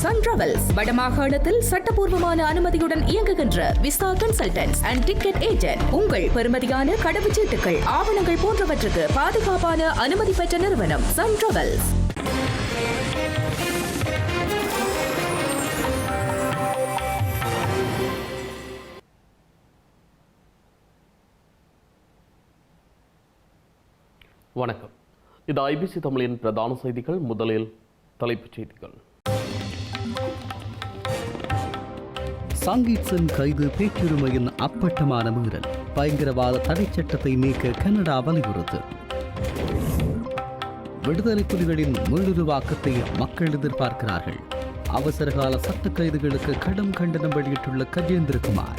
Sun travels வடமாகாணத்தில் சட்டபூர்வமான அனுமதியுடன் இயங்குகின்ற visa consultants and ticket agent. உங்கள் பெறுமதியான கடவுச்சீட்டுகள், ஆவணங்கள் போன்றவற்றுக்கு பாதுகாப்பான அனுமதி பெற்ற நிறுவனம் சன் டிராவல்ஸ். வணக்கம். இது ஐபிசி தமிழின் பிரதான செய்திகள். முதலில் தலைப்புச் செய்திகள். சங்கீத்சன் கைது பேச்சுரிமையின் அப்பட்டமான மீறல். பயங்கரவாத தடை சட்டத்தை நீக்க கனடா வலியுறுத்து. விடுதலை புலிகளின் மீளுருவாக்கத்தை மக்கள் எதிர்பார்க்கிறார்கள். அவசரகால சட்ட கைதுகளுக்கு கடும் கண்டனம் வெளியிட்டுள்ள கஜேந்திரகுமார்.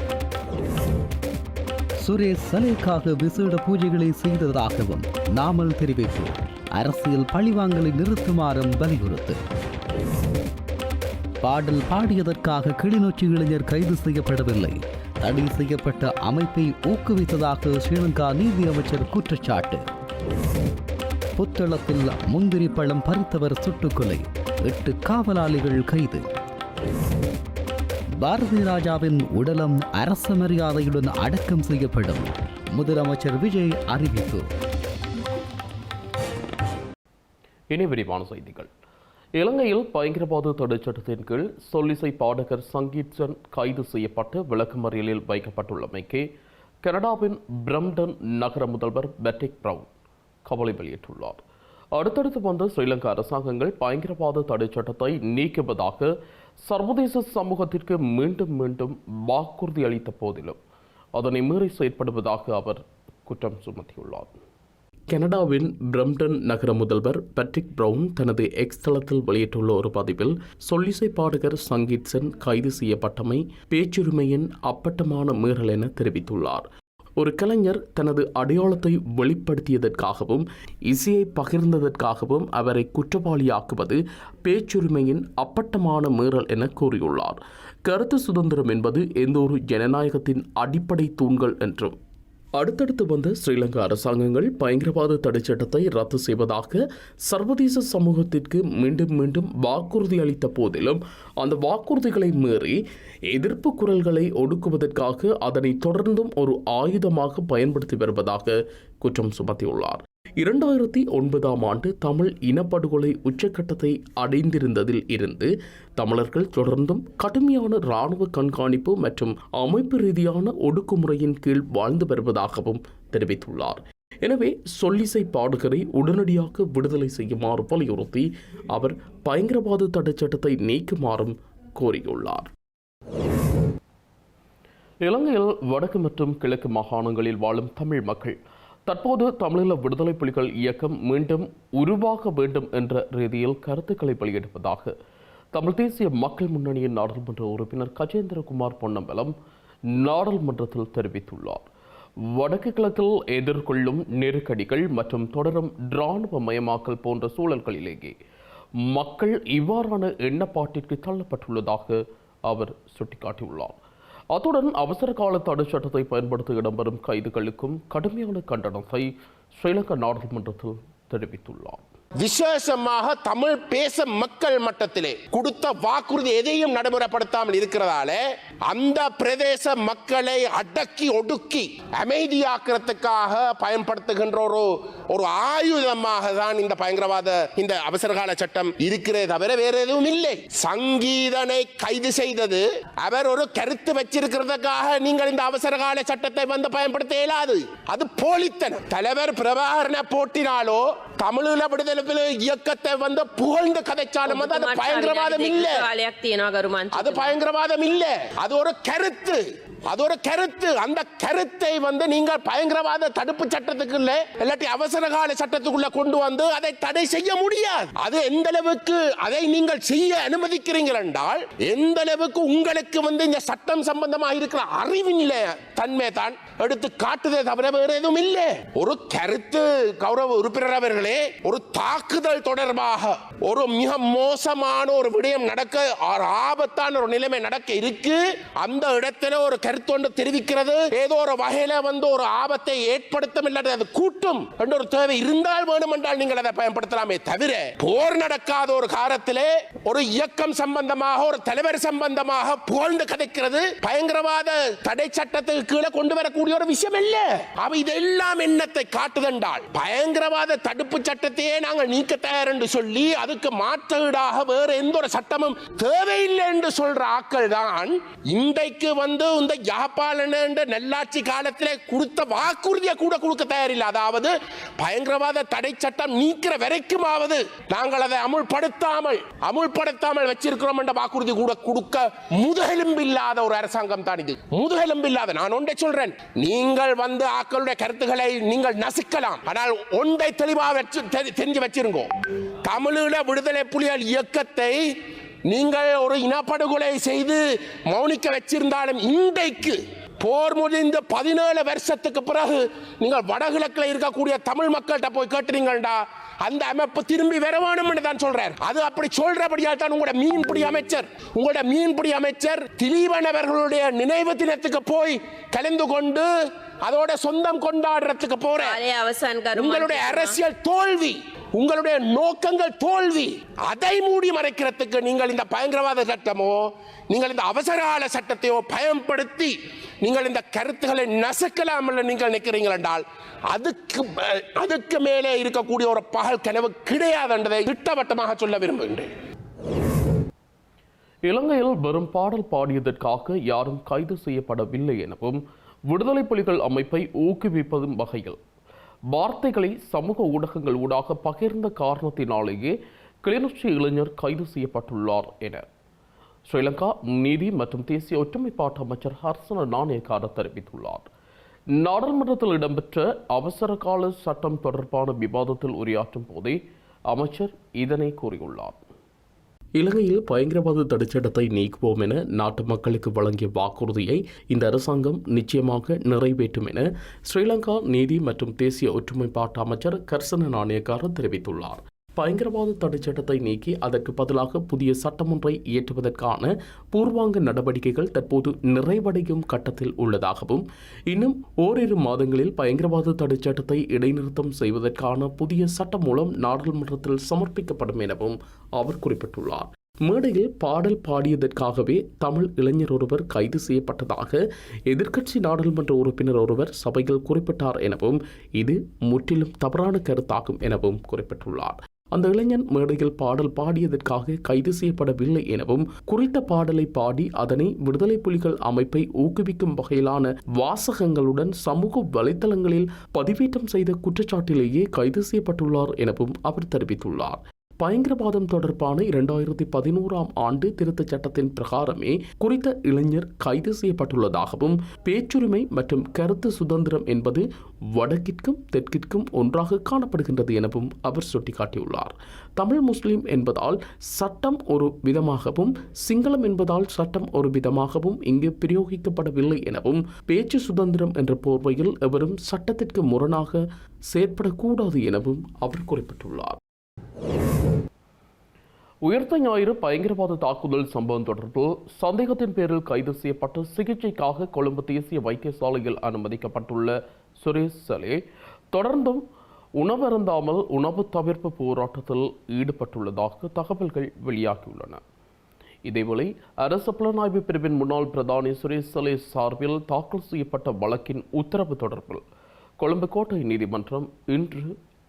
சுரேஷ் சலேக்காக விசேட பூஜைகளை செய்ததாகவும் நாமல் தெரிவிப்பு. அரசியல் பழிவாங்கலை நிறுத்துமாறும் வலியுறுத்து. பாடல் பாடியதற்காக கிளிநொச்சி இளைஞர் கைது செய்யப்படவில்லை. தடை செய்யப்பட்ட அமைப்பை ஊக்குவித்ததாக ஸ்ரீலங்கா நீதி அமைச்சர் குற்றச்சாட்டு. புத்தளத்தில் முந்திரி பழம் பறித்தவர் சுட்டுக்கொலை. 8 காவலாளிகள் கைது. பாரதி ராஜாவின் உடலம் அரச மரியாதையுடன் அடக்கம் செய்யப்படும். முதலமைச்சர் விஜய் அறிவிப்பு. இனி விரிவான செய்திகள். இலங்கையில் பயங்கரவாத தடை சட்டத்தின் கீழ் சொல்லிசை பாடகர் சங்கீத்சன் கைது செய்யப்பட்டு விளக்கமறியலில் வைக்கப்பட்டுள்ளமைக்கு கனடாவின் பிரம்டன் நகர முதல்வர் பெட்டிக் பிரவுன் கவலை வெளியிட்டுள்ளார். அடுத்தடுத்து வந்த ஸ்ரீலங்கா அரசாங்கங்கள் பயங்கரவாத தடை சட்டத்தை நீக்குவதாக சர்வதேச சமூகத்திற்கு மீண்டும் மீண்டும் வாக்குறுதி அளித்த போதிலும் அதனை மீறி செயற்படுவதாக அவர் குற்றம் சுமத்தியுள்ளார். கனடாவின் பிரம்டன் நகர முதல்வர் பெட்ரிக் பிரவுன் தனது எக்ஸ் தளத்தில் வெளியிட்டுள்ள ஒரு பதிவில் சொல்லிசை பாடகர் சங்கீத்சன் கைது செய்யப்பட்டமை பேச்சுரிமையின் அப்பட்டமான மீறல் என தெரிவித்துள்ளார். ஒரு கலைஞர் தனது அடையாளத்தை வெளிப்படுத்தியதற்காகவும் இசையை பகிர்ந்ததற்காகவும் அவரை குற்றவாளியாக்குவது பேச்சுரிமையின் அப்பட்டமான மீறல் என கூறியுள்ளார். கருத்து சுதந்திரம் என்பது எந்த ஒரு ஜனநாயகத்தின் அடிப்படை தூண்கள் என்றும் அடுத்தடுத்து வந்த ஸ்ரீலங்கா அரசாங்கங்கள் பயங்கரவாத தடை சட்டத்தை ரத்து செய்வதாக சர்வதேச சமூகத்திற்கு மீண்டும் மீண்டும் வாக்குறுதி அளித்த போதிலும் அந்த வாக்குறுதிகளை மீறி எதிர்ப்பு குரல்களை ஒடுக்குவதற்காக அதனை தொடர்ந்தும் ஒரு ஆயுதமாக பயன்படுத்தி வருவதாக குற்றம் சுமத்தியுள்ளார். 2009ஆம் ஆண்டு தமிழ் இனப்படுகொலை உச்சக்கட்டத்தை அடைந்திருந்ததில் இருந்து தமிழர்கள் தொடர்ந்தும் கடுமையான இராணுவ கண்காணிப்பு மற்றும் அமைப்பு ரீதியான ஒடுக்குமுறையின் கீழ் வாழ்ந்து வருவதாகவும் தெரிவித்துள்ளார். எனவே சொல்லிசை பாடகரை உடனடியாக விடுதலை செய்யுமாறு வலியுறுத்தி அவர் பயங்கரவாத தடை சட்டத்தை நீக்குமாறும் கோரியுள்ளார். இலங்கையில் வடக்கு மற்றும் கிழக்கு மாகாணங்களில் வாழும் தமிழ் மக்கள் தற்போது தமிழீழ விடுதலை புலிகள் இயக்கம் மீண்டும் உருவாக வேண்டும் என்ற ரீதியில் கருத்துக்களை வெளியிடுவதாக தமிழ் தேசிய மக்கள் முன்னணியின் நாடாளுமன்ற உறுப்பினர் கஜேந்திரகுமார் பொன்னம்பலம் நாடாளுமன்றத்தில் தெரிவித்துள்ளார். வடக்கு கிழக்கில் எதிர்கொள்ளும் நெருக்கடிகள் மற்றும் தொடரும் இராணுவ மயமாக்கல் போன்ற சூழல்களிலேயே மக்கள் இவ்வாறான எண்ணப்பாட்டிற்கு தள்ளப்பட்டுள்ளதாக அவர் சுட்டிக்காட்டியுள்ளார். அத்துடன் அவசர கால தடை சட்டத்தை பயன்படுத்த இடம்பெறும் கைதுகளுக்கும் கடுமையான கண்டனத்தை ஸ்ரீலங்கா நாடாளுமன்றத்தில் தெரிவித்துள்ளார். விசேஷமாக தமிழ் பேச மக்கள் மட்டத்திலே கொடுத்த வாக்குறுதி எதையும் நடைமுறைப்படுத்தாமல் இருக்கிறதால அந்த பிரதேச மக்களை அடக்கி ஒடுக்கி அமைதியாக்குறதுக்காக பயன்படுத்துகின்ற ஒரு ஆயுதமாக தான் இந்த பயங்கரவாத இந்த அவசரகால சட்டம் இருக்கிறதே தவிர வேற எதுவும் இல்லை. சங்கீதனை கைது செய்தது அவர் ஒரு கருத்து வச்சிருக்கிறதுக்காக நீங்கள் இந்த அவசரகால சட்டத்தை வந்து பயன்படுத்த இயலாது. அது போலித்தனம். தலைவர் பிரபாகரனை போட்டினாலோ தமிழீழ விடுதலை இயக்கத்தை வந்து புகழ்ந்து கதைச்சாலும் அது பயங்கரவாதம் இல்ல. அது பயங்கரவாதம் இல்ல. அது ஒரு கருத்து. அந்த கருத்தை வந்து நீங்கள் பயங்கரவாத தடுப்பு சட்டத்துக்கு இல்ல இல்லாட்டி அவசர கால சட்டத்துக்குள்ள கொண்டு வந்து அதை தடை செய்ய முடியாது. அது எந்த அளவுக்கு அதை நீங்கள் செய்ய அனுமதிக்கிறீர்கள் என்றால் எந்த அளவுக்கு உங்களுக்கு வந்து இந்த சட்டம் சம்பந்தமாக இருக்கிற அறிவின் தன்மை தான் எடுத்து காட்டுதே தவிர வேறு எதுவும் இல்லை. ஒரு கருத்து கௌரவ உறுப்பினர் அவர்களே, இடத்திலே ஒரு தாக்குதல் தொடர்பாக ஒரு மிக மோசமான ஒரு விடயம் நடக்க, ஒரு ஆபத்தான ஒரு நிலைமை நடக்க இருக்கு. அந்த இடத்துல ஒரு கருத்தொன்று தெரிவிக்கிறது ஏதோ ஒரு வகையில ஒரு ஆபத்தை ஏற்படுத்தும் இல்லாத அது கூட்டும் என்ற ஒரு தேவை இருந்தால் வேண்டுமென்றால் நீங்கள் அதை பயன்படுத்தலாமே தவிர, போர் நடக்காத ஒரு காலத்திலே ஒரு இயக்கம் சம்பந்தமாக ஒரு தலைவர் சம்பந்தமாக புகழ்ந்து கதைக்கிறது பயங்கரவாத தடை சட்டத்துக்கு கீழே கொண்டு வரக்கூடிய ஒரு விஷயம் இல்ல. அவ இதெல்லாம் என்னத்தை காட்டுதென்றால், பயங்கரவாத தடுப்பு சட்டத்தையே நாங்கள் நீக்க தயார் என்று சொல்லி அதுக்கு மாற்றீடாக வேற எந்த ஒரு சட்டமும் தேவையில்லை என்று சொல்ற ஆக்கள் தான் இன்றைக்கு இந்த யாப்பாளன் என்ற நல்லாட்சி காலத்திலே கொடுத்த வாக்குறுதியை கூட கொடுக்க தயாரில்லை. அதாவது பயங்கரவாத தடை சட்டம் நீக்கிற வரைக்குமாவது நாங்கள் அதை அமுல்படுத்தாமல் வச்சிருக்கிறோம் என்ற வாக்குறுதி கூட கொடுக்க முதுகெலும்பில்லாத ஒரு அரசாங்கம் தான் இது. முதுகெலும்பில்லாத, நான் ஒன்றை சொல்றேன், நீங்கள் ஆக்களுடைய கருத்துக்களை நீங்கள் நசுக்கலாம், ஆனால் ஒன்றை தெளிவாக தெரிஞ்சு வச்சிருங்க. தமிழீழ விடுதலை புலிகள் இயக்கத்தை நீங்கள் ஒரு இனப்படுகொலை செய்து மௌனிக்க வச்சிருந்தாலும் இன்றைக்கு போர் முடிந்த 17 வருஷத்துக்கு பிறகு நீங்கள் வடகிழக்கில் இருக்கக்கூடிய தமிழ் மக்கள்கிட்ட போய் கேட்டுறீங்கடா, அந்த அமைப்பு திரும்பி வர வேணும் என்று தான் சொல்றார். அது அப்படி சொல்றபடியால் தான் உங்களோட மீன்பிடி அமைச்சர் திலீபன் அவர்களுடைய நினைவு தினத்துக்கு போய் கலந்து கொண்டு அதோட சொந்தம் கொண்டாடுறதுக்கு போற. உங்களுடைய அரசியல் தோல்வி, உங்களுடைய நோக்கங்கள் தோல்வி, அதை மூடி மறைக்கிறதுக்கு நீங்கள் இந்த பயங்கரவாத சட்டமோ நீங்கள் இந்த அவசரகால சட்டத்தையோ பயன்படுத்தி நீங்கள் இந்த கருத்துக்களை நசுக்கலாம் என்று நீங்கள் நினைக்கிறீர்கள் என்றால் அதுக்கு மேலே இருக்கக்கூடிய ஒரு பகல் கனவு கிடையாது என்பதை திட்டவட்டமாக சொல்ல விரும்புகின்றேன். இலங்கையில் வெறும் பாடல் பாடியதற்காக யாரும் கைது செய்யப்படவில்லை எனவும் விடுதலை புலிகள் அமைப்பை ஊக்குவிப்பதும் வகையில் வார்த்தைகளை சமூக ஊடகங்கள் ஊடாக பகிர்ந்த காரணத்தினாலேயே கிளிநொச்சி இளைஞர் கைது செய்யப்பட்டுள்ளார் என ஸ்ரீலங்கா நீதி மற்றும் தேசிய ஒற்றுமைப்பாட்டு அமைச்சர் ஹர்சன நாணயக்கார தெரிவித்துள்ளார். நாடாளுமன்றத்தில் இடம்பெற்ற அவசர கால சட்டம் தொடர்பான விவாதத்தில் உரையாற்றும் போதே அமைச்சர் இதனை கூறியுள்ளார். இலங்கையில் பயங்கரவாத தடைச்சட்டத்தை நீக்குவோம் என நாட்டு மக்களுக்கு வழங்கிய வாக்குறுதியை இந்த அரசாங்கம் நிச்சயமாக நிறைவேற்றும் என ஸ்ரீலங்கா நீதி மற்றும் தேசிய ஒற்றுமைப்பாட்டு அமைச்சர் ஹர்சன நாணயக்கார தெரிவித்துள்ளார். பயங்கரவாத தடைச்சட்டத்தை நீக்கி அதற்கு பதிலாக புதிய சட்டம் ஒன்றை இயற்றுவதற்கான பூர்வாங்க நடவடிக்கைகள் தற்போது நிறைவடையும் கட்டத்தில் உள்ளதாகவும், இன்னும் ஓரிரு மாதங்களில் பயங்கரவாத தடைச்சட்டத்தை இடைநிறுத்தம் செய்வதற்கான புதிய சட்டம் மூலம் நாடாளுமன்றத்தில் சமர்ப்பிக்கப்படும் எனவும் அவர் குறிப்பிட்டுள்ளார். மேடையில் பாடல் பாடியதற்காகவே தமிழ் இளைஞர் ஒருவர் கைது செய்யப்பட்டதாக எதிர்க்கட்சி நாடாளுமன்ற உறுப்பினர் ஒருவர் சபையில் குறிப்பிட்டார் எனவும், இது முற்றிலும் தவறான கருத்தாகும் எனவும் குறிப்பிட்டுள்ளார். அந்த இளைஞன் மேடையில் பாடல் பாடியதற்காக கைது செய்யப்படவில்லை எனவும், குறித்த பாடலை பாடி அதனை விடுதலை புலிகள் அமைப்பை ஊக்குவிக்கும் வகையிலான வாசகங்களுடன் சமூக வலைதளங்களில் பதிவேற்றம் செய்த குற்றச்சாட்டிலேயே கைது செய்யப்பட்டுள்ளார் எனவும் அவர் தெரிவித்துள்ளார். பயங்கரவாதம் தொடர்பான 2011ஆம் ஆண்டு திருத்தச் சட்டத்தின் பிரகாரமே குறித்த இளைஞர் கைது செய்யப்பட்டுள்ளதாகவும், பேச்சுரிமை மற்றும் கருத்து சுதந்திரம் என்பது வடக்கிற்கும் தெற்கிற்கும் ஒன்றாக காணப்படுகின்றது எனவும் அவர் சுட்டிக்காட்டியுள்ளார். தமிழ் முஸ்லிம் என்பதால் சட்டம் ஒரு விதமாகவும், சிங்களம் என்பதால் சட்டம் ஒரு விதமாகவும் இங்கு பிரயோகிக்கப்படவில்லை எனவும், பேச்சு சுதந்திரம் என்ற போர்வையில் எவரும் சட்டத்திற்கு முரணாக செயற்படக்கூடாது எனவும் அவர் குறிப்பிட்டுள்ளார். உயிர்த்த ஞாயிறு பயங்கரவாத தாக்குதல் சம்பவம் தொடர்பில் சந்தேகத்தின் பேரில் கைது செய்யப்பட்டு சிகிச்சைக்காக கொழும்பு தேசிய வைத்தியசாலையில் அனுமதிக்கப்பட்டுள்ள சுரேஷ் சலே தொடர்ந்தும் உணவருந்தாமல் உணவு தவிர்ப்பு போராட்டத்தில் ஈடுபட்டுள்ளதாக தகவல்கள் வெளியாகியுள்ளன. இதேவேளை அரசு புலனாய்வு பிரிவின் முன்னாள் பிரதானி சுரேஷ் சலே சார்பில் தாக்கல் செய்யப்பட்ட வழக்கின் உத்தரவு தொடர்பில் கொழும்பு கோட்டை நீதிமன்றம் இன்று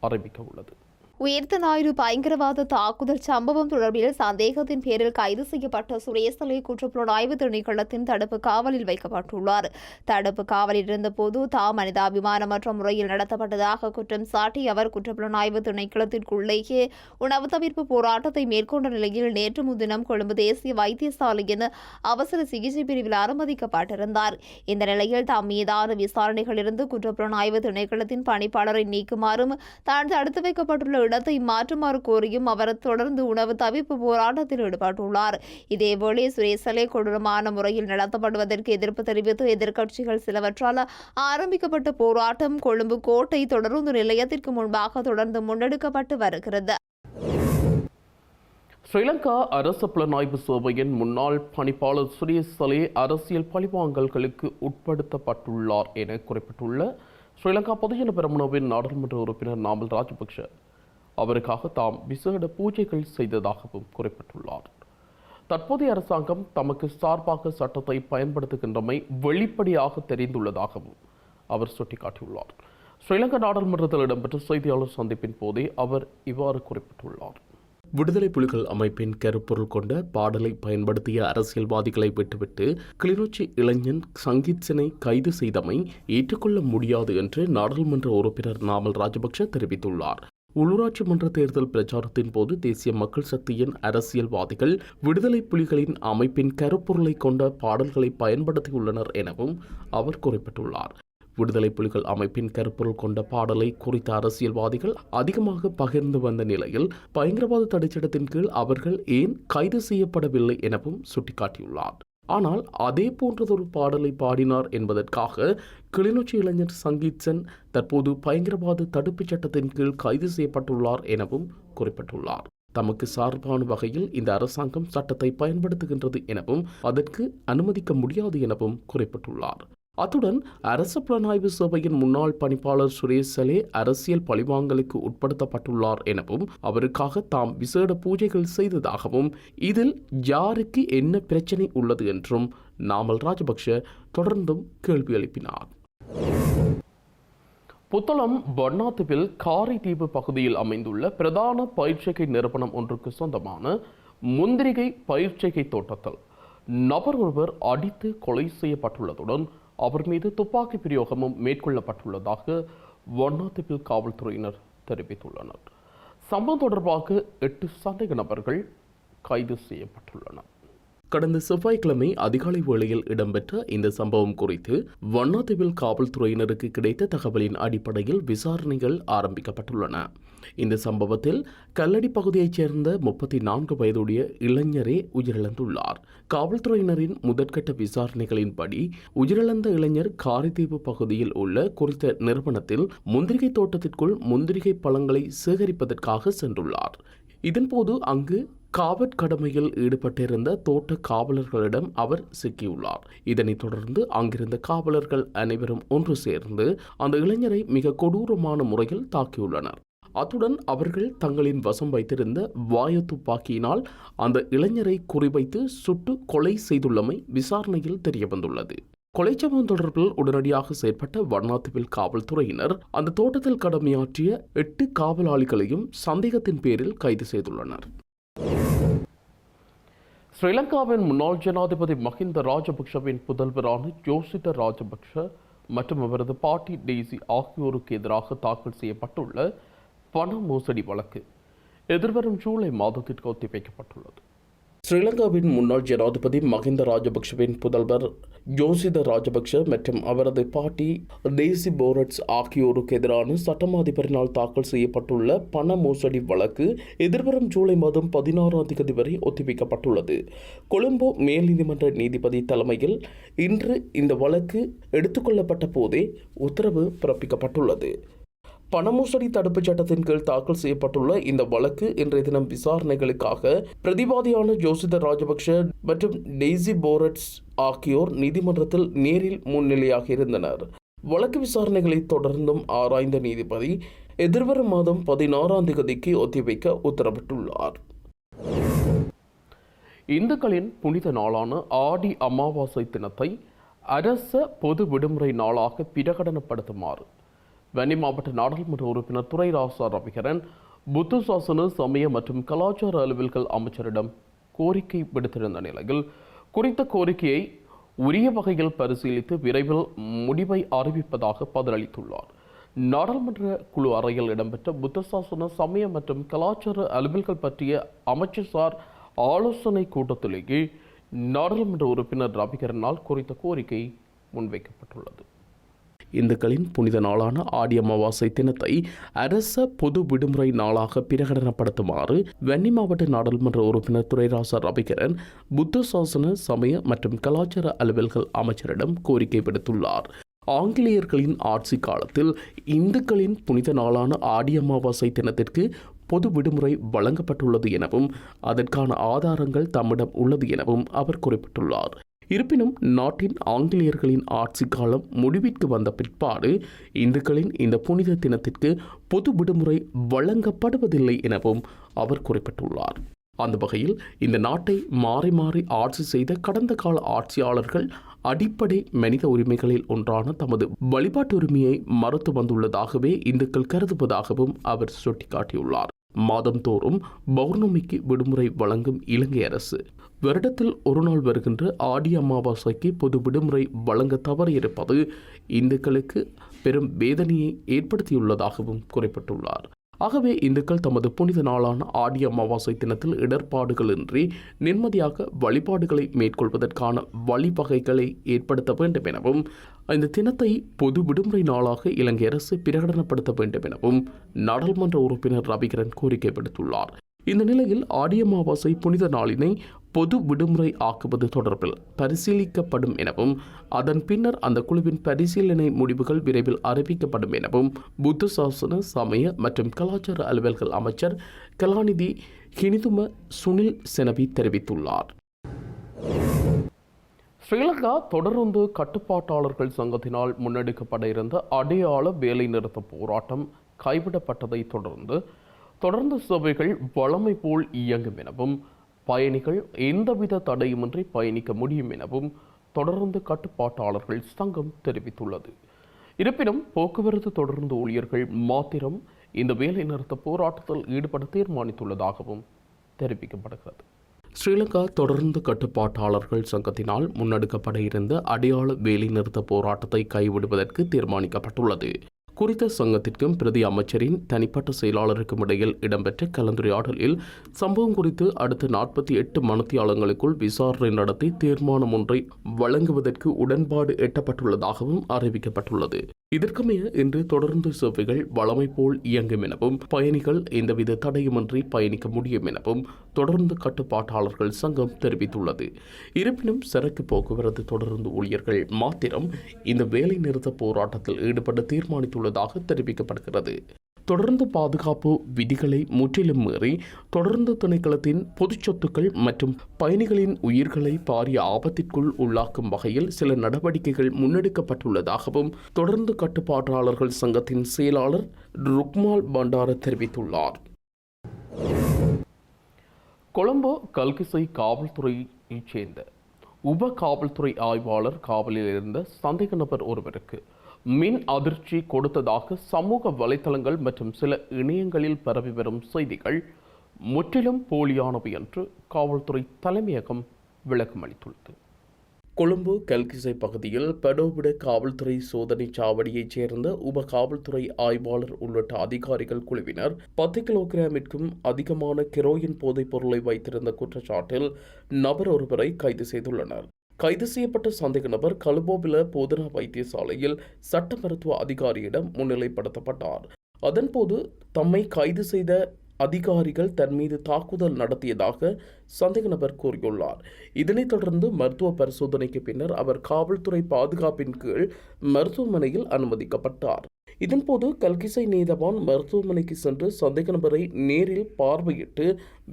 அறிவிக்க உள்ளது. உயிர்த்த ஞாயிறு பயங்கரவாத தாக்குதல் சம்பவம் தொடர்பில் சந்தேகத்தின் பேரில் கைது செய்யப்பட்ட சுரேசலை குற்றப்புலனாய்வு திணைக்களத்தின் தடுப்பு காவலில் வைக்கப்பட்டுள்ளார். தடுப்பு காவலில் இருந்தபோது தாம் மனிதாபிமானமற்ற முறையில் நடத்தப்பட்டதாக குற்றம் சாட்டி அவர் குற்றப்புலனாய்வு திணைக்களத்திற்குள்ளேயே உணவு தவிர்ப்பு போராட்டத்தை மேற்கொண்ட நிலையில் நேற்று முன்தினம் கொழும்பு தேசிய வைத்தியசாலையின் அவசர சிகிச்சை பிரிவில் அனுமதிக்கப்பட்டிருந்தார். இந்த நிலையில் தாம் மீதான விசாரணைகளிலிருந்து குற்றப்புலனாய்வு திணைக்களத்தின் பணிப்பாளரை நீக்குமாறும் தான் தடுத்து வைக்கப்பட்டுள்ள இடத்தை மாற்றுமாறு கோரியும் அவர் தொடர்ந்து உணவு தவிர்ப்பு போராட்டத்தில் ஈடுபட்டுள்ளார். இதேவேளை சுரேசலை கொடூரமான முறையில் நடத்தப்படுவதற்கு எதிர்ப்பு தெரிவித்து எதிர்க்கட்சிகள் சிலவற்றால் ஆரம்பிக்கப்பட்ட போராட்டம் கொழும்பு கோட்டை தொடருந்து நிலையத்திற்கு முன்பாக தொடர்ந்து முன்னெடுக்கப்பட்டு வருகிறது. ஸ்ரீலங்கா அரசு புலனாய்வு சேவையின் முன்னாள் பணிப்பாளர் சுரேசலே அரசியல் பழிவாங்கல்களுக்கு உட்படுத்தப்பட்டுள்ளார் என குறிப்பிட்டுள்ள ஸ்ரீலங்கா பொதுஜன பெரமுனவின் நாடாளுமன்ற உறுப்பினர் நாமல் ராஜபக்ஷ அவருக்காக தாம் விசேட பூஜைகள் செய்ததாகவும் குறிப்பிட்டுள்ளார். தற்போதைய அரசாங்கம் தமக்கு சார்பாக சட்டத்தை பயன்படுத்துகின்றமை வெளிப்படையாக தெரிந்துள்ளதாகவும் அவர் சுட்டிக்காட்டியுள்ளார். ஸ்ரீலங்கா நாடாளுமன்றத்தில் இடம்பெற்ற செய்தியாளர் சந்திப்பின் போதே அவர் இவ்வாறு குறிப்பிட்டுள்ளார். விடுதலை புலிகள் அமைப்பின் கருப்பொருள் கொண்ட பாடலை பயன்படுத்திய அரசியல்வாதிகளை விட்டுவிட்டு கிளிநொச்சி இளைஞன் சங்கீத்சனை கைது செய்தமை ஏற்றுக்கொள்ள முடியாது என்று நாடாளுமன்ற உறுப்பினர் நாமல் ராஜபக்ஷ தெரிவித்துள்ளார். உள்ளூராட்சி மன்ற தேர்தல் பிரச்சாரத்தின் போது தேசிய மக்கள் சக்தியின் அரசியல்வாதிகள் விடுதலை புலிகளின் அமைப்பின் கருப்பொருளை கொண்ட பாடல்களை பயன்படுத்தியுள்ளனர் எனவும் அவர் குறிப்பிட்டுள்ளார். விடுதலை புலிகள் அமைப்பின் கருப்பொருள் கொண்ட பாடலை குறித்த அரசியல்வாதிகள் அதிகமாக பகிர்ந்து வந்த நிலையில் பயங்கரவாத தடைச்சட்டத்தின் கீழ் அவர்கள் ஏன் கைது செய்யப்படவில்லை எனவும் சுட்டிக்காட்டியுள்ளார். ஆனால் அதே போன்றதொரு பாடலை பாடினார் என்பதற்காக கிளிநொச்சி இளைஞர் சங்கீத்சன் தற்போது பயங்கரவாத தடுப்புச் சட்டத்தின் கீழ் கைது செய்யப்பட்டுள்ளார் எனவும் குறிப்பிட்டுள்ளார். தமக்கு சார்பான வகையில் இந்த அரசாங்கம் சட்டத்தை பயன்படுத்துகின்றது எனவும் அதற்கு அனுமதிக்க முடியாது எனவும் குறிப்பிட்டுள்ளார். அத்துடன் அரசு புலனாய்வு சேவையின் முன்னாள் பணிப்பாளர் சுரேசலே அரசியல் பழிவாங்கலுக்கு உட்படுத்தப்பட்டுள்ளார் எனவும் அவருக்காக தாம் விசேட பூஜைகள் செய்ததாகவும் இதில் யாருக்கு என்ன பிரச்சனை உள்ளது என்றும் நாமல் ராஜபக்ஷ தொடர்ந்தும் கேள்வி எழுப்பினார். புத்தளம் வண்ணாத்துவில் காரைதீவு பகுதியில் அமைந்துள்ள பிரதான பயிர்ச்செய்கை நிறுவனம் ஒன்றுக்கு சொந்தமான முந்திரிகை பயிர்ச்செய்கை தோட்டத்தில் நபர் ஒருவர் அடித்து கொலை செய்யப்பட்டுள்ளதுடன் அவர் மீது துப்பாக்கி பிரயோகமும் மேற்கொள்ளப்பட்டுள்ளதாக வண்ணாத்துவில் காவல்துறையினர் தெரிவித்துள்ளனர். சம்பவம் தொடர்பாக 8 சந்தேக நபர்கள் கைது செய்யப்பட்டுள்ளனர். கடந்த செவ்வாய்க்கிழமை அதிகாலை வேளையில் இடம்பெற்ற இந்த சம்பவம் குறித்து வண்ணாத்துவில் காவல்துறையினருக்கு கிடைத்த தகவலின் அடிப்படையில் விசாரணைகள் ஆரம்பிக்கப்பட்டுள்ளன. இந்த சம்பவத்தில் கல்லடி பகுதியைச் சேர்ந்த 34 வயதுடைய இளைஞரே உயிரிழந்துள்ளார். காவல்துறையினரின் முதற்கட்ட விசாரணைகளின்படி உயிரிழந்த இளைஞர் காரைதீவு பகுதியில் உள்ள குறித்த நிறுவனத்தில் முந்திரிகை தோட்டத்திற்குள் முந்திரிகை பழங்களை சேகரிப்பதற்காக சென்றுள்ளார். இதன்போது அங்கு காவற் கடமையில் ஈடுபட்டிருந்த தோட்ட காவலர்களிடம் அவர் சிக்கியுள்ளார். இதனைத் தொடர்ந்து அங்கிருந்த காவலர்கள் அனைவரும் ஒன்று சேர்ந்து அந்த இளைஞரை மிக கொடூரமான முறையில் தாக்கியுள்ளனர். அத்துடன் அவர்கள் தங்களின் வசம் வைத்திருந்த வாயு துப்பாக்கியினால் அந்த இளைஞரை குறிவைத்து சுட்டு கொலை செய்துள்ளமை விசாரணையில் தெரியவந்துள்ளது. கொலை சம்பவம் தொடர்பில் உடனடியாக செயற்பட்ட வண்ணாத்துவில் காவல்துறையினர் அந்த தோட்டத்தில் கடமையாற்றிய 8 காவலாளிகளையும் சந்தேகத்தின் பேரில் கைது செய்துள்ளனர். ஸ்ரீலங்காவின் முன்னாள் ஜனாதிபதி மஹிந்த ராஜபக்ஷவின் புதல்வரான ஜோசித ராஜபக்ஷ மற்றும் அவரது பாட்டி டெய்சி ஆகியோருக்கு எதிராக தாக்கல் செய்யப்பட்டுள்ள பண மோசடி வழக்கு எதிர்வரும் ஜூலை மாதத்திற்கு ஒத்திவைக்கப்பட்டுள்ளது. ஸ்ரீலங்காவின் முன்னாள் ஜனாதிபதி மஹிந்த ராஜபக்ஷவின் புதல்வர் ஜோசித ராஜபக்ஷ மற்றும் அவரது பாட்டி டெய்சி போரட்ஸ் ஆகியோருக்கு எதிரான சட்டமா அதிபரினால் தாக்கல் செய்யப்பட்டுள்ள பண மோசடி வழக்கு எதிர்வரும் ஜூலை மாதம் 16ஆம் தேதி வரை ஒத்திவைக்கப்பட்டுள்ளது. கொழும்பு மேல் நீதிமன்ற நீதிபதி தலைமையில் இன்று இந்த வழக்கு எடுத்துக்கொள்ளப்பட்ட போதே உத்தரவு பிறப்பிக்கப்பட்டுள்ளது. பணமோசடி தடுப்புச் சட்டத்தின் கீழ் தாக்கல் செய்யப்பட்டுள்ள இந்த வழக்கு இன்றைய தினம் விசாரணைகளுக்காக பிரதிவாதியான ஜோசித ராஜபக்ஷ மற்றும் டெய்சி போரட்ஸ் ஆகியோர் நீதிமன்றத்தில் நேரில் முன்னிலையாக இருந்தனர். வழக்கு விசாரணைகளை தொடர்ந்தும் ஆராய்ந்த நீதிபதி எதிர்வரும் மாதம் 16ஆம் தேதிக்கு ஒத்திவைக்க உத்தரவிட்டுள்ளார். இந்துக்களின் புனித நாளான ஆடி அமாவாசை தினத்தை அரச பொது விடுமுறை நாளாக பிரகடனப்படுத்துமாறு வன்னி மாவட்ட நாடாளுமன்ற உறுப்பினர் துரைராசா ரவிகரன் புத்த சாசன சமய மற்றும் கலாச்சார அலுவல்கள் அமைச்சரிடம் கோரிக்கை விடுத்திருந்த நிலையில் குறித்த கோரிக்கையை உரிய வகையில் பரிசீலித்து விரைவில் முடிவை அறிவிப்பதாக பதிலளித்துள்ளார். நாடாளுமன்ற குழு அறையில் இடம்பெற்ற புத்த சாசன சமய மற்றும் கலாச்சார அலுவல்கள் பற்றிய அமைச்சர்சார் ஆலோசனை கூட்டத்திலேயே நாடாளுமன்ற உறுப்பினர் ரவிகரனால் குறித்த கோரிக்கை முன்வைக்கப்பட்டுள்ளது. இந்துக்களின் புனித நாளான ஆடி அமாவாசை தினத்தை அரச பொது விடுமுறை நாளாக பிரகடனப்படுத்துமாறு வன்னி மாவட்ட நாடாளுமன்ற உறுப்பினர் துரைராசா ரவிகரன் புத்த சாசன சமய மற்றும் கலாச்சார அலுவல்கள் அமைச்சரிடம் கோரிக்கை விடுத்துள்ளார். ஆங்கிலேயர்களின் ஆட்சி காலத்தில் இந்துக்களின் புனித நாளான ஆடி அமாவாசை தினத்திற்கு பொது விடுமுறை வழங்கப்பட்டுள்ளது எனவும் அதற்கான ஆதாரங்கள் தம்மிடம் உள்ளது எனவும் அவர் குறிப்பிட்டுள்ளார். இருப்பினும் நாட்டின் ஆங்கிலேயர்களின் ஆட்சி காலம் முடிவிற்கு வந்த பிற்பாடு இந்துக்களின் இந்த புனித தினத்திற்கு பொது விடுமுறை வழங்கப்படுவதில்லை எனவும் அவர் குறிப்பிட்டுள்ளார். அந்த வகையில் இந்த நாட்டை மாறி மாறி ஆட்சி செய்த கடந்த கால ஆட்சியாளர்கள் அடிப்படை மனித உரிமைகளில் ஒன்றான தமது வழிபாட்டு உரிமையை மறுத்து வந்துள்ளதாகவே இந்துக்கள் கருதுவதாகவும் அவர் சுட்டிக்காட்டியுள்ளார். மாதந்தோறும் பௌர்ணமிக்கு விடுமுறை வழங்கும் இலங்கை அரசு வருடத்தில் ஒரு நாள் வருகின்ற ஆடி அமாவாசைக்கு பொது விடுமுறை வழங்க தவறியிருப்பது இந்துக்களுக்கு பெரும் வேதனையை ஏற்படுத்தியுள்ளதாகவும் குறிப்பிட்டுள்ளார். ஆகவே இந்துக்கள் தமது புனித நாளான ஆடி அமாவாசை தினத்தில் இடர்பாடுகளின்றி நிம்மதியாக வழிபாடுகளை மேற்கொள்வதற்கான வழிவகைகளை ஏற்படுத்த வேண்டும் எனவும் இந்த தினத்தை பொது விடுமுறை நாளாக இலங்கை அரசு பிரகடனப்படுத்த வேண்டும் எனவும் நாடாளுமன்ற உறுப்பினர் ரவிகரன் கோரிக்கை விடுத்துள்ளார். இந்த நிலையில் ஆடி அமாவாசை புனித நாளினை பொது விடுமுறை ஆக்குவது தொடர்பில் பரிசீலிக்கப்படும் எனவும் அதன் பின்னர் அந்த குழுவின் பரிசீலனை முடிவுகள் விரைவில் அறிவிக்கப்படும் எனவும் புத்த சாசன சமய மற்றும் கலாச்சார அலுவல்கள் அமைச்சர் கலாநிதி ஹினிதும சுனில் செனவி தெரிவித்துள்ளார். ஸ்ரீலங்கா தொடர்ந்து கட்டுப்பாட்டாளர்கள் சங்கத்தினால் முன்னெடுக்கப்பட இருந்த அடையாள வேலைநிறுத்த போராட்டம் கைவிடப்பட்டதை தொடர்ந்து சேவைகள் வழமை போல் இயங்கும் எனவும் பயணிகள் எந்தவித தடையுமின்றி பயணிக்க முடியும் எனவும் தொடர்ந்து கட்டுப்பாட்டாளர்கள் சங்கம் தெரிவித்துள்ளது. இருப்பினும் போக்குவரத்து தொடர்ந்து ஊழியர்கள் மாத்திரம் இந்த வேலைநிறுத்த போராட்டத்தில் ஈடுபட தீர்மானித்துள்ளதாகவும் தெரிவிக்கப்படுகிறது. ஸ்ரீலங்கா தொடர்ந்து கட்டுப்பாட்டாளர்கள் சங்கத்தினால் முன்னெடுக்கப்பட இருந்த அடையாள வேலைநிறுத்த போராட்டத்தை கைவிடுவதற்கு தீர்மானிக்கப்பட்டுள்ளது. குறித்த சங்கத்திற்கும் பிரதி அமைச்சரின் தனிப்பட்ட செயலாளருக்கும் இடையில் இடம்பெற்ற கலந்துரையாடலில் சம்பவம் குறித்து அடுத்த 48 மணித்தியாலங்களுக்குள் விசாரணை நடத்தி தீர்மானம் ஒன்றை வழங்குவதற்கு உடன்பாடு எட்டப்பட்டுள்ளதாகவும் அறிவிக்கப்பட்டுள்ளது. இதற்கமைய இன்று தொடர்ந்து சேவைகள் வழமை போல் இயங்கும் எனவும் பயணிகள் எந்தவித தடையுமின்றி பயணிக்க முடியும் எனவும் தொடர்ந்து கட்டுப்பாட்டாளர்கள் சங்கம் தெரிவித்துள்ளது. இருப்பினும் சரக்கு போக்குவரத்து தொடர்ந்து ஊழியர்கள் மாத்திரம் இந்த வேலை நிறுத்த போராட்டத்தில் ஈடுபட தீர்மானித்துள்ளதாக தெரிவிக்கப்படுகிறது. தொடர்ந்து பாதுகாப்பு விதிகளை முற்றிலும் மீறி தொடர்ந்து திணைக்களத்தின் பொது சொத்துக்கள் மற்றும் பயணிகளின் உயிர்களை பாரிய ஆபத்திற்குள் உள்ளாக்கும் வகையில் சில நடவடிக்கைகள் முன்னெடுக்கப்பட்டுள்ளதாகவும் தொடர்ந்து கட்டுப்பாட்டாளர்கள் சங்கத்தின் செயலாளர் ருக்மால் பண்டார தெரிவித்துள்ளார். கொழும்பு கல்கிசை காவல்துறையைச் சேர்ந்த உப காவல்துறை ஆய்வாளர் காவலில் இருந்த சந்தேக நபர் ஒருவருக்கு மின் அதிர்ச்சி கொடுத்ததாக சமூக வலைத்தளங்கள் மற்றும் சில இணையங்களில் பரவி வரும் செய்திகள் முற்றிலும் போலியானவை என்று காவல்துறை தலைமையகம் விளக்கம் அளித்துள்ளது. கொழும்பு கல்கிசை பகுதியில் பெடோவிட காவல்துறை சோதனை சாவடியைச் சேர்ந்த உப காவல்துறை ஆய்வாளர் உள்ளிட்ட அதிகாரிகள் குழுவினர் 10 கிலோகிராமிற்கும் அதிகமான கெரோயின் போதைப் பொருளை வைத்திருந்த குற்றச்சாட்டில் நபர் ஒருவரை கைது செய்துள்ளனர். கைது செய்யப்பட்ட சந்தேக நபர் கலுபோவில போதனா வைத்தியசாலையில் சட்ட மருத்துவ அதிகாரியிடம் முன்னிலைப்படுத்தப்பட்டார். அதன்போது தம்மை கைது செய்த அதிகாரிகள் தன் மீது தாக்குதல் நடத்தியதாக சந்தேக நபர் கூறியுள்ளார். இதனைத் தொடர்ந்து மருத்துவ பரிசோதனைக்கு பின்னர் அவர் காவல்துறை பாதுகாப்பின் கீழ் மருத்துவமனையில் அனுமதிக்கப்பட்டார். இதன்போது கல்கிசை நீதவான் மருத்துவமனைக்கு சென்று சந்தேக நபரை நேரில் பார்வையிட்டு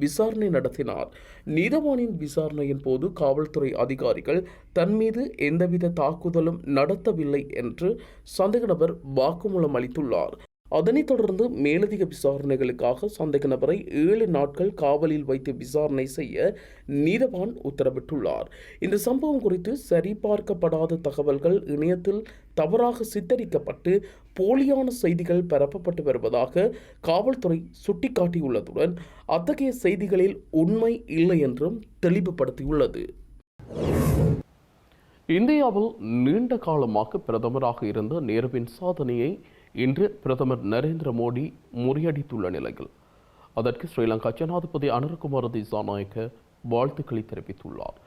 விசாரணை நடத்தினார். நீதவானின் விசாரணையின் போது காவல்துறை அதிகாரிகள் தன் மீது எந்தவித தாக்குதலும் நடத்தவில்லை என்று சந்தேக நபர் வாக்குமூலம் அளித்துள்ளார். அதனைத் தொடர்ந்து மேலதிக விசாரணைகளுக்காக சந்தேக நபரை 7 நாட்கள் காவலில் வைத்து விசாரணை செய்ய நீதவான் உத்தரவிட்டுள்ளார். இந்த சம்பவம் குறித்து சரிபார்க்கப்படாத தகவல்கள் இணையத்தில் தவறாக சித்தரிக்கப்பட்டு போலியான செய்திகள் பரப்பப்பட்டு வருவதாக காவல்துறை சுட்டிக்காட்டியுள்ளதுடன் அத்தகைய செய்திகளில் உண்மை இல்லை என்றும் தெளிவுபடுத்தியுள்ளது. இந்தியாவில் நீண்ட காலமாக பிரதமராக இருந்த நேருவின் சாதனையை இன்று பிரதமர் நரேந்திர மோடி முறியடித்துள்ள நிலையில் அதற்கு ஸ்ரீலங்கா ஜனாதிபதி அனுரகுமார திசாநாயக்க வாழ்த்துக்களை தெரிவித்துள்ளார்.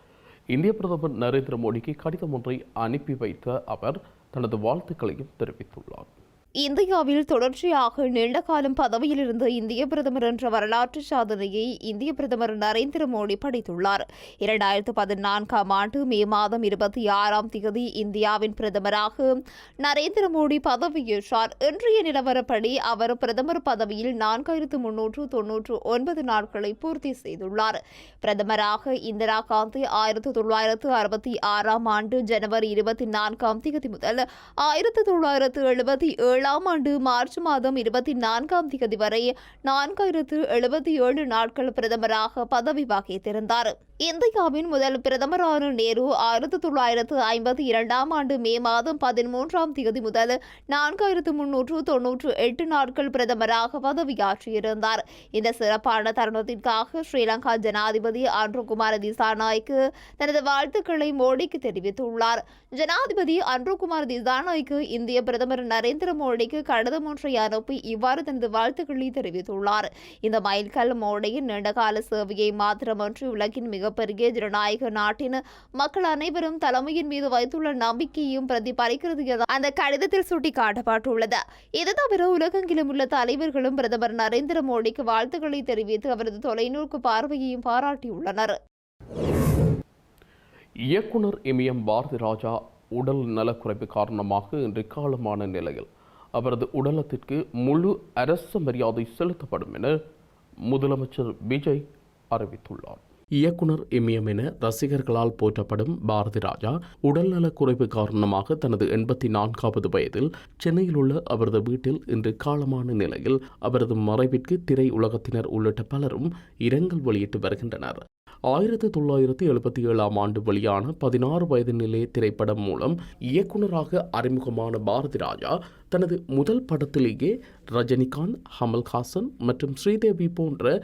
இந்திய பிரதமர் நரேந்திர மோடிக்கு கடிதம் ஒன்றை அனுப்பி வைத்த அவர் தனது வாழ்த்துக்களையும் தெரிவித்துள்ளார். இந்தியாவில் தொடர்ச்சியாக நீண்ட காலம் பதவியில் இருந்த இந்திய பிரதமர் என்ற வரலாற்று சாதனையை இந்திய பிரதமர் நரேந்திர மோடி படைத்துள்ளார். 2014ஆம் ஆண்டு மே மாதம் 26ஆம் தேதி இந்தியாவின் பிரதமராக நரேந்திர மோடி பதவியேற்றார். இன்றைய நிலவரப்படி அவர் பிரதமர் பதவியில் 4399 நாட்களை பூர்த்தி செய்துள்ளார். பிரதமராக இந்திரா காந்தி 1966ஆம் ஆண்டு ஜனவரி 24ஆம் தேதி முதல் 1977 ஆண்டு மார்ச் மாதம் 24ஆம் தேதி வரை 4077 நாட்கள் பிரதமராக பதவி வகித்திருந்தார். இந்தியாவின் முதல் பிரதமரான நேரு 1952ஆம் ஆண்டு மே மாதம் 13ஆம் தேதி முதல் 4398 நாட்கள் பிரதமராக பதவியாற்றியிருந்தார். இந்த சிறப்பான தருணத்திற்காக ஸ்ரீலங்கா ஜனாதிபதி அன்ருகுமார திசாநாயக்கு தனது வாழ்த்துக்களை மோடிக்கு தெரிவித்துள்ளார். ஜனாதிபதி அன்ருகுமார திசாநாயக்கு இந்திய பிரதமர் நரேந்திர மோடிக்கு கடிதம் ஒன்றை அனுப்பி இவ்வாறு தனது வாழ்த்துக்களை தெரிவித்துள்ளார். இந்த மைல்கல் மோடியின் நீண்டகால சேவையை மாத்திரமன்றி உலகின் மிகப்பெரிய ஜனநாயக நாட்டின் மக்கள் அனைவரும் தலைமையின் மீது வைத்துள்ள நம்பிக்கையும் பிரதிபலிக்கிறது என அந்த கடிதத்தில் சுட்டிக்காட்டப்பட்டுள்ளது. இது தவிர உலகெங்கிலும் உள்ள தலைவர்களும் பிரதமர் நரேந்திர மோடிக்கு வாழ்த்துக்களை தெரிவித்து அவரது தொலைநோக்கு பார்வையையும் பாராட்டியுள்ளனர். இயக்குனர் இமயம் பாரதி ராஜா உடல் நலக்குறைவு காரணமாக இன்று காலமான நிலையில் அவரது உடலத்திற்கு முழு அரசு மரியாதை செலுத்தப்படும் என முதலமைச்சர் விஜய் அறிவித்துள்ளார். இயக்குனர் இமயம் என ரசிகர்களால் போற்றப்படும் பாரதி ராஜா உடல்நலக் குறைவு காரணமாக தனது 84வது வயதில் சென்னையில் உள்ள அவரது வீட்டில் இன்று காலமான நிலையில் அவரது மறைவிற்கு திரை உலகத்தினர் உள்ளிட்ட பலரும் இரங்கல் வெளியிட்டு வருகின்றனர். 1977ஆம் ஆண்டு வெளியான 16 வயது நிலை திரைப்படம் மூலம் இயக்குநராக அறிமுகமான பாரதி ராஜா தனது முதல் படத்திலேயே ரஜினிகாந்த், கமல்ஹாசன் மற்றும் ஸ்ரீதேவி போன்ற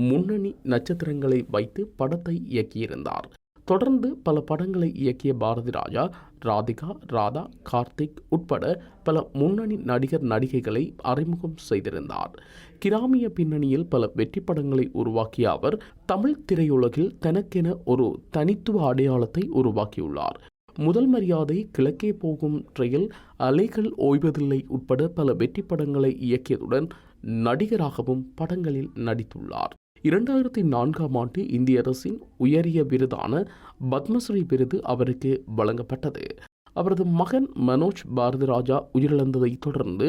முன்னணி நட்சத்திரங்களை வைத்து படத்தை இயக்கியிருந்தார். தொடர்ந்து பல படங்களை இயக்கிய பாரதி ராஜா ராதிகா, ராதா, கார்த்திக் உட்பட பல முன்னணி நடிகர் நடிகைகளை அறிமுகம் செய்திருந்தார். கிராமிய பின்னணியில் பல வெற்றி படங்களை உருவாக்கிய அவர் தமிழ் திரையுலகில் தனக்கென ஒரு தனித்துவ அடையாளத்தை உருவாக்கியுள்ளார். முதல் மரியாதை, கிழக்கே போகும் ரயில், அலைகள் ஓய்வதில்லை உட்பட பல வெற்றி படங்களை இயக்கியதுடன் நடிகராகவும் படங்களில் நடித்துள்ளார். 2004ஆம் ஆண்டு இந்திய அரசின் உயரிய விருதான பத்மஸ்ரீ விருது அவருக்கு வழங்கப்பட்டது. அவரது மகன் மனோஜ் பாரதி ராஜா உயிரிழந்ததை தொடர்ந்து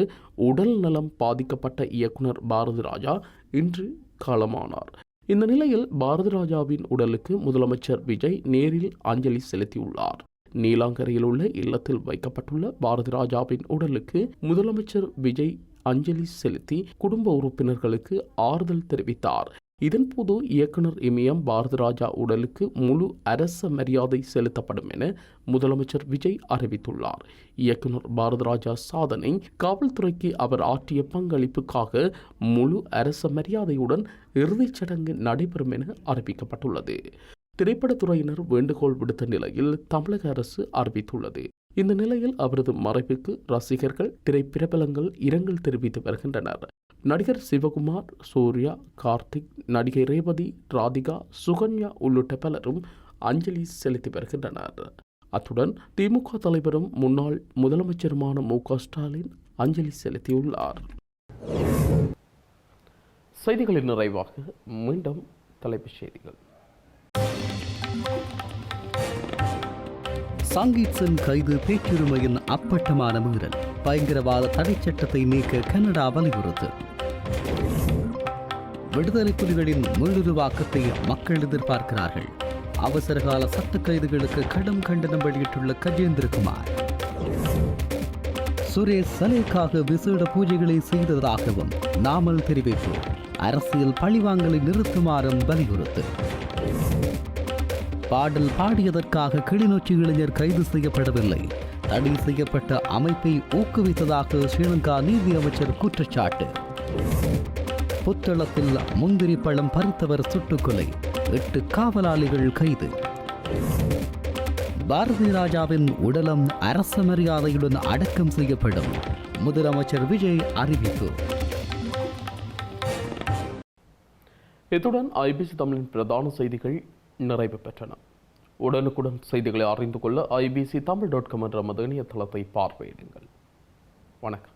உடல் நலம் பாதிக்கப்பட்ட இயக்குனர் பாரதி ராஜா இன்று காலமானார். இந்த நிலையில் பாரதி ராஜாவின் உடலுக்கு முதலமைச்சர் விஜய் நேரில் அஞ்சலி செலுத்தியுள்ளார். நீலாங்கரையில் உள்ள இல்லத்தில் வைக்கப்பட்டுள்ள பாரதி ராஜாவின் உடலுக்கு முதலமைச்சர் விஜய் அஞ்சலி செலுத்தி குடும்ப உறுப்பினர்களுக்கு ஆறுதல் தெரிவித்தார். இதன்போது இயக்குனர் இமயம் பாரதி ராஜா உடலுக்கு முழு அரச மரியாதை செலுத்தப்படும் என முதலமைச்சர் விஜய் அறிவித்துள்ளார். இயக்குனர் பாரதி ராஜா சாதனை, காவல்துறைக்கு அவர் ஆற்றிய பங்களிப்புக்காக முழு அரச மரியாதையுடன் இறுதிச் சடங்கு நடைபெறும் என அறிவிக்கப்பட்டுள்ளது. திரைப்படத்துறையினர் வேண்டுகோள் விடுத்த நிலையில் தமிழக அரசு அறிவித்துள்ளது. இந்த நிலையில் அவரது மறைவுக்கு ரசிகர்கள், திரைப்பிரபலங்கள் இரங்கல் தெரிவித்து வருகின்றனர். நடிகர் சிவகுமார், சூர்யா, கார்த்திக், நடிகை ரேவதி, ராதிகா, சுகன்யா உள்ளிட்ட பலரும் அஞ்சலி செலுத்தி வருகின்றனர். அத்துடன் திமுக தலைவரும் முன்னாள் முதலமைச்சருமான மு.க. ஸ்டாலின் அஞ்சலி செலுத்தியுள்ளார். செய்திகளின் நிறைவாக மீண்டும் தலைப்புச் செய்திகள். சங்கீத் சிங் கைது பேச்சுரிமையின் அப்பட்டமான மீறல். பயங்கரவாத தடை சட்டத்தை நீக்க கனடா வலியுறுத்து. விடுதலை புலிகளின் மீளுருவாக்கத்தை மக்கள் எதிர்பார்க்கிறார்கள். அவசரகால சட்ட கைதுகளுக்கு கடும் கண்டனம் வெளியிட்டுள்ள கஜேந்திரகுமார். சுரேஷ் சலேக்காக விசேட பூஜைகளை செய்ததாகவும் நாமல் தெரிவிப்பு. அரசியல் பழிவாங்கலை நிறுத்துமாறும் வலியுறுத்து. பாடல் பாடியதற்காக கிளிநொச்சி இளைஞர் கைது செய்யப்படவில்லை. தடை செய்யப்பட்ட அமைப்பை ஊக்குவித்ததாக ஸ்ரீலங்கா நீதி அமைச்சர் குற்றச்சாட்டு. புத்தளத்தில் முந்திரி பழம் பறித்தவர் சுட்டுக்கொலை, 8 காவலாளிகள் கைது. பாரதி ராஜாவின் உடலம் அரச மரியாதையுடன் அடக்கம் செய்யப்படும். முதலமைச்சர் விஜய் அறிவிப்பு. இத்துடன் ஐபிசி தமிழின் பிரதான செய்திகள் நிறைவு பெற்றன. உடனுக்குடன் செய்திகளை அறிந்து கொள்ள IBC Tamil.com என்ற நமது இணையதளத்தை பார்வையிடுங்கள். வணக்கம்.